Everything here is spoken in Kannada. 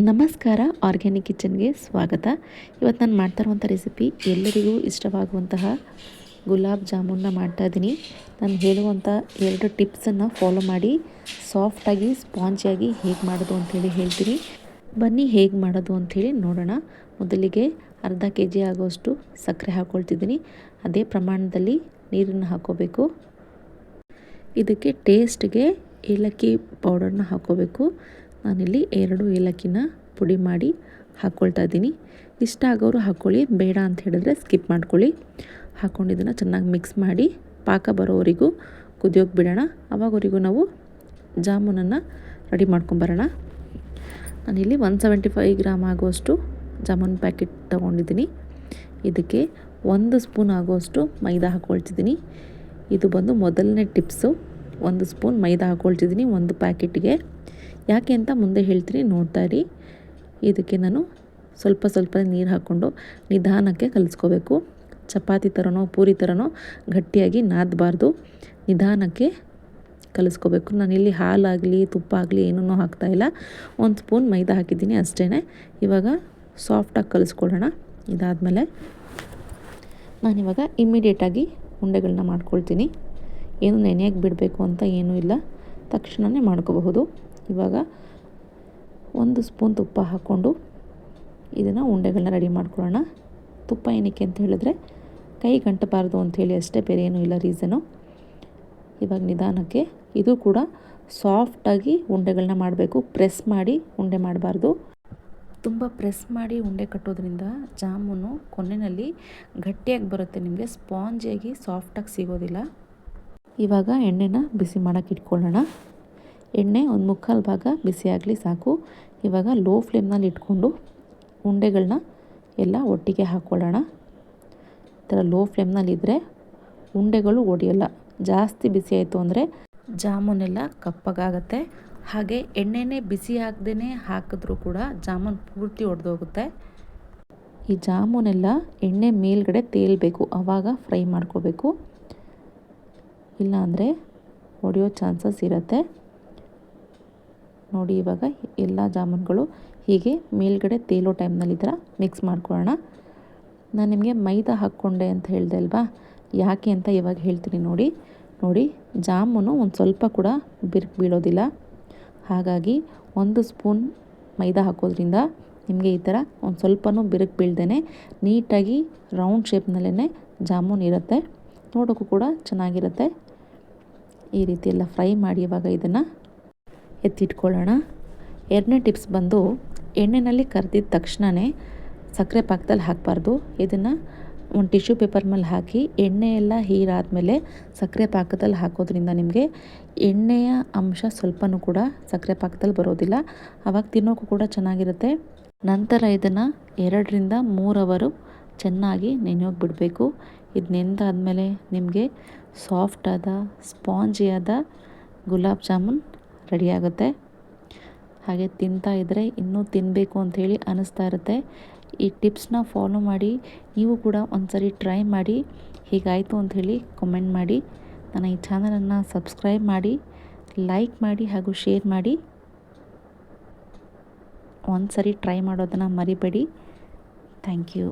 ನಮಸ್ಕಾರ, ಆರ್ಗ್ಯಾನಿಕ್ ಕಿಚನ್ಗೆ ಸ್ವಾಗತ. ಇವತ್ತು ನಾನು ಮಾಡ್ತಾ ಇರುವಂಥ ರೆಸಿಪಿ ಎಲ್ಲರಿಗೂ ಇಷ್ಟವಾಗುವಂತಹ ಗುಲಾಬ್ ಜಾಮೂನ್ನ ಮಾಡ್ತಾಯಿದ್ದೀನಿ. ನಾನು ಹೇಳುವಂಥ 2 ಟಿಪ್ಸನ್ನು ಫಾಲೋ ಮಾಡಿ ಸಾಫ್ಟಾಗಿ ಸ್ಪಾಂಜಿಯಾಗಿ ಹೇಗೆ ಮಾಡೋದು ಅಂಥೇಳಿ ಹೇಳ್ತೀನಿ. ಬನ್ನಿ ಹೇಗೆ ಮಾಡೋದು ಅಂಥೇಳಿ ನೋಡೋಣ. ಮೊದಲಿಗೆ ಅರ್ಧ kg ಆಗುವಷ್ಟು ಸಕ್ಕರೆ ಹಾಕ್ಕೊಳ್ತಿದ್ದೀನಿ. ಅದೇ ಪ್ರಮಾಣದಲ್ಲಿ ನೀರನ್ನು ಹಾಕ್ಕೋಬೇಕು. ಇದಕ್ಕೆ ಟೇಸ್ಟ್ಗೆ ಏಲಕ್ಕಿ ಪೌಡರ್ನ ಹಾಕ್ಕೋಬೇಕು. ನಾನಿಲ್ಲಿ 2 ಏಲಕ್ಕಿನ ಪುಡಿ ಮಾಡಿ ಹಾಕ್ಕೊಳ್ತಾ ಇದ್ದೀನಿ. ಇಷ್ಟ ಆಗೋರು ಹಾಕ್ಕೊಳ್ಳಿ, ಬೇಡ ಅಂತ ಹೇಳಿದ್ರೆ ಸ್ಕಿಪ್ ಮಾಡ್ಕೊಳ್ಳಿ. ಹಾಕ್ಕೊಂಡು ಇದನ್ನು ಚೆನ್ನಾಗಿ ಮಿಕ್ಸ್ ಮಾಡಿ ಪಾಕ ಬರೋವರೆಗೂ ಕುದಿಯೋಕೆ ಬಿಡೋಣ. ಅವಾಗವರೆಗೂ ನಾವು ಜಾಮೂನನ್ನು ರೆಡಿ ಮಾಡ್ಕೊಂಬರೋಣ. ನಾನಿಲ್ಲಿ 175 ಗ್ರಾಮ್ ಆಗುವಷ್ಟು ಜಾಮೂನ್ ಪ್ಯಾಕೆಟ್ ತೊಗೊಂಡಿದ್ದೀನಿ. ಇದಕ್ಕೆ 1 ಸ್ಪೂನ್ ಆಗುವಷ್ಟು ಮೈದಾ ಹಾಕ್ಕೊಳ್ತಿದ್ದೀನಿ. ಇದು ಬಂದು ಮೊದಲನೇ ಟಿಪ್ಸು. 1 ಸ್ಪೂನ್ ಮೈದಾ ಹಾಕ್ಕೊಳ್ತಿದ್ದೀನಿ 1 ಪ್ಯಾಕೆಟ್ಗೆ. ಯಾಕೆ ಅಂತ ಮುಂದೆ ಹೇಳ್ತೀನಿ, ನೋಡ್ತಾ ಇರಿ. ಇದಕ್ಕೆ ನಾನು ಸ್ವಲ್ಪ ನೀರು ಹಾಕ್ಕೊಂಡು ನಿಧಾನಕ್ಕೆ ಕಲಿಸ್ಕೋಬೇಕು. ಚಪಾತಿ ಥರನೋ ಪೂರಿ ಥರನೋ ಗಟ್ಟಿಯಾಗಿ ನಾದಬಾರ್ದು, ನಿಧಾನಕ್ಕೆ ಕಲಿಸ್ಕೋಬೇಕು. ನಾನಿಲ್ಲಿ ಹಾಲಾಗಲಿ ತುಪ್ಪ ಆಗಲಿ ಏನೂ ಹಾಕ್ತಾಯಿಲ್ಲ. 1 ಸ್ಪೂನ್ ಮೈದಾ ಹಾಕಿದ್ದೀನಿ ಅಷ್ಟೇ. ಇವಾಗ ಸಾಫ್ಟಾಗಿ ಕಲಿಸ್ಕೊಳ್ಳೋಣ. ಇದಾದಮೇಲೆ ನಾನಿವಾಗ ಇಮ್ಮಿಡಿಯೇಟಾಗಿ ಉಂಡೆಗಳನ್ನ ಮಾಡ್ಕೊಳ್ತೀನಿ. ಏನು ನೆನೆಯಕ್ಕೆ ಬಿಡಬೇಕು ಅಂತ ಏನೂ ಇಲ್ಲ, ತಕ್ಷಣವೇ ಮಾಡ್ಕೋಬಹುದು. ಇವಾಗ 1 ಸ್ಪೂನ್ ತುಪ್ಪ ಹಾಕ್ಕೊಂಡು ಇದನ್ನು ಉಂಡೆಗಳನ್ನ ರೆಡಿ ಮಾಡ್ಕೊಳ್ಳೋಣ. ತುಪ್ಪ ಏನಕ್ಕೆ ಅಂತ ಹೇಳಿದ್ರೆ ಕೈ ಗಂಟಬಾರ್ದು ಅಂಥೇಳಿ ಅಷ್ಟೇ, ಬೇರೆ ಏನೂ ಇಲ್ಲ ರೀಸನು. ಇವಾಗ ನಿಧಾನಕ್ಕೆ ಇದು ಕೂಡ ಸಾಫ್ಟಾಗಿ ಉಂಡೆಗಳನ್ನ ಮಾಡಬೇಕು. ಪ್ರೆಸ್ ಮಾಡಿ ಉಂಡೆ ಮಾಡಬಾರ್ದು. ತುಂಬ ಪ್ರೆಸ್ ಮಾಡಿ ಉಂಡೆ ಕಟ್ಟೋದ್ರಿಂದ ಜಾಮೂನು ಕೊನೆಯಲ್ಲಿ ಗಟ್ಟಿಯಾಗಿ ಬರುತ್ತೆ, ನಿಮಗೆ ಸ್ಪಾಂಜಿಯಾಗಿ ಸಾಫ್ಟಾಗಿ ಸಿಗೋದಿಲ್ಲ. ಇವಾಗ ಎಣ್ಣೆನ ಬಿಸಿ ಮಾಡೋಕ್ಕೆ ಇಟ್ಕೊಳ್ಳೋಣ. ಎಣ್ಣೆ 1/4 ಭಾಗ ಬಿಸಿಯಾಗಲಿ ಸಾಕು. ಇವಾಗ ಲೋ ಫ್ಲೇಮ್ನಲ್ಲಿ ಇಟ್ಕೊಂಡು ಉಂಡೆಗಳನ್ನ ಎಲ್ಲ ಒಟ್ಟಿಗೆ ಹಾಕ್ಕೊಳ್ಳೋಣ. ಈ ಥರ ಲೋ ಫ್ಲೇಮ್ನಲ್ಲಿದ್ದರೆ ಉಂಡೆಗಳು ಒಡೆಯಲ್ಲ. ಜಾಸ್ತಿ ಬಿಸಿ ಆಯಿತು ಅಂದರೆ ಜಾಮೂನೆಲ್ಲ ಕಪ್ಪಗಾಗುತ್ತೆ. ಹಾಗೆ ಎಣ್ಣೆನೇ ಬಿಸಿ ಆಗದೇ ಹಾಕಿದ್ರೂ ಕೂಡ ಜಾಮೂನ್ ಪೂರ್ತಿ ಒಡೆದೋಗುತ್ತೆ. ಈ ಜಾಮೂನೆಲ್ಲ ಎಣ್ಣೆ ಮೇಲ್ಗಡೆ ತೇಲಬೇಕು, ಆವಾಗ ಫ್ರೈ ಮಾಡ್ಕೋಬೇಕು. ಇಲ್ಲಾಂದರೆ ಒಡೆಯೋ ಚಾನ್ಸಸ್ ಇರುತ್ತೆ. ನೋಡಿ, ಇವಾಗ ಎಲ್ಲ ಜಾಮೂನುಗಳು ಹೀಗೆ ಮೇಲ್ಗಡೆ ತೇಲೋ ಟೈಮ್ನಲ್ಲಿ ಈ ಥರ ಮಿಕ್ಸ್ ಮಾಡ್ಕೊಳ್ಳೋಣ. ನಾನು ನಿಮಗೆ ಮೈದಾ ಹಾಕ್ಕೊಂಡೆ ಅಂತ ಹೇಳಿದೆ ಅಲ್ವಾ, ಯಾಕೆ ಅಂತ ಇವಾಗ ಹೇಳ್ತೀನಿ ನೋಡಿ. ಜಾಮೂನು ಒಂದು ಸ್ವಲ್ಪ ಕೂಡ ಬಿರುಕು ಬೀಳೋದಿಲ್ಲ. ಹಾಗಾಗಿ 1 ಸ್ಪೂನ್ ಮೈದಾ ಹಾಕೋದ್ರಿಂದ ನಿಮಗೆ ಈ ಥರ ಒಂದು ಸ್ವಲ್ಪನೂ ಬಿರುಕು ಬೀಳ್ದೇ ನೀಟಾಗಿ ರೌಂಡ್ ಶೇಪ್ನಲ್ಲೇ ಜಾಮೂನು ಇರುತ್ತೆ. ನೋಡೋಕ್ಕೂ ಕೂಡ ಚೆನ್ನಾಗಿರುತ್ತೆ. ಈ ರೀತಿ ಎಲ್ಲ ಫ್ರೈ ಮಾಡಿ ಇವಾಗ ಇದನ್ನು ಎತ್ತಿಟ್ಕೊಳ್ಳೋಣ. 2ನೇ ಟಿಪ್ಸ್ ಬಂದು ಎಣ್ಣೆಯಲ್ಲಿ ಕರೆದಿದ್ದ ತಕ್ಷಣವೇ ಸಕ್ಕರೆ ಪಾಕದಲ್ಲಿ ಹಾಕಬಾರ್ದು. ಇದನ್ನು ಒಂದು ಟಿಶ್ಯೂ ಪೇಪರ್ ಮೇಲೆ ಹಾಕಿ ಎಣ್ಣೆ ಎಲ್ಲ ಹೀರಾದಮೇಲೆ ಸಕ್ಕರೆ ಪಾಕದಲ್ಲಿ ಹಾಕೋದ್ರಿಂದ ನಿಮಗೆ ಎಣ್ಣೆಯ ಅಂಶ ಸ್ವಲ್ಪನೂ ಕೂಡ ಸಕ್ಕರೆ ಪಾಕದಲ್ಲಿ ಬರೋದಿಲ್ಲ. ಆವಾಗ ತಿನ್ನೋಕ್ಕೂ ಕೂಡ ಚೆನ್ನಾಗಿರುತ್ತೆ. ನಂತರ ಇದನ್ನು 2 ರಿಂದ 3 ಅವರು ಚೆನ್ನಾಗಿ ನೆನೆಯೋಕೆ ಬಿಡಬೇಕು. ಇದು ನೆಂದಾದಮೇಲೆ ನಿಮಗೆ ಸಾಫ್ಟಾದ ಸ್ಪಾಂಜಿಯಾದ ಗುಲಾಬ್ ಜಾಮೂನ್ ರೆಡಿಯಾಗುತ್ತೆ. ಹಾಗೆ ತಿಂತಾ ಇದ್ದರೆ ಇನ್ನೂ ತಿನ್ನಬೇಕು ಅಂಥೇಳಿ ಅನ್ನಿಸ್ತಾ ಇರುತ್ತೆ. ಈ ಟಿಪ್ಸ್ನ ಫಾಲೋ ಮಾಡಿ ನೀವು ಕೂಡ ಒಂದ್ಸರಿ ಟ್ರೈ ಮಾಡಿ. ಹೀಗಾಯಿತು ಅಂಥೇಳಿ ಕಮೆಂಟ್ ಮಾಡಿ. ನನ್ನ ಈ ಚಾನಲನ್ನು ಸಬ್ಸ್ಕ್ರೈಬ್ ಮಾಡಿ, ಲೈಕ್ ಮಾಡಿ ಹಾಗೂ ಶೇರ್ ಮಾಡಿ. ಒಂದ್ಸರಿ ಟ್ರೈ ಮಾಡೋದನ್ನು ಮರಿಬೇಡಿ. Thank you.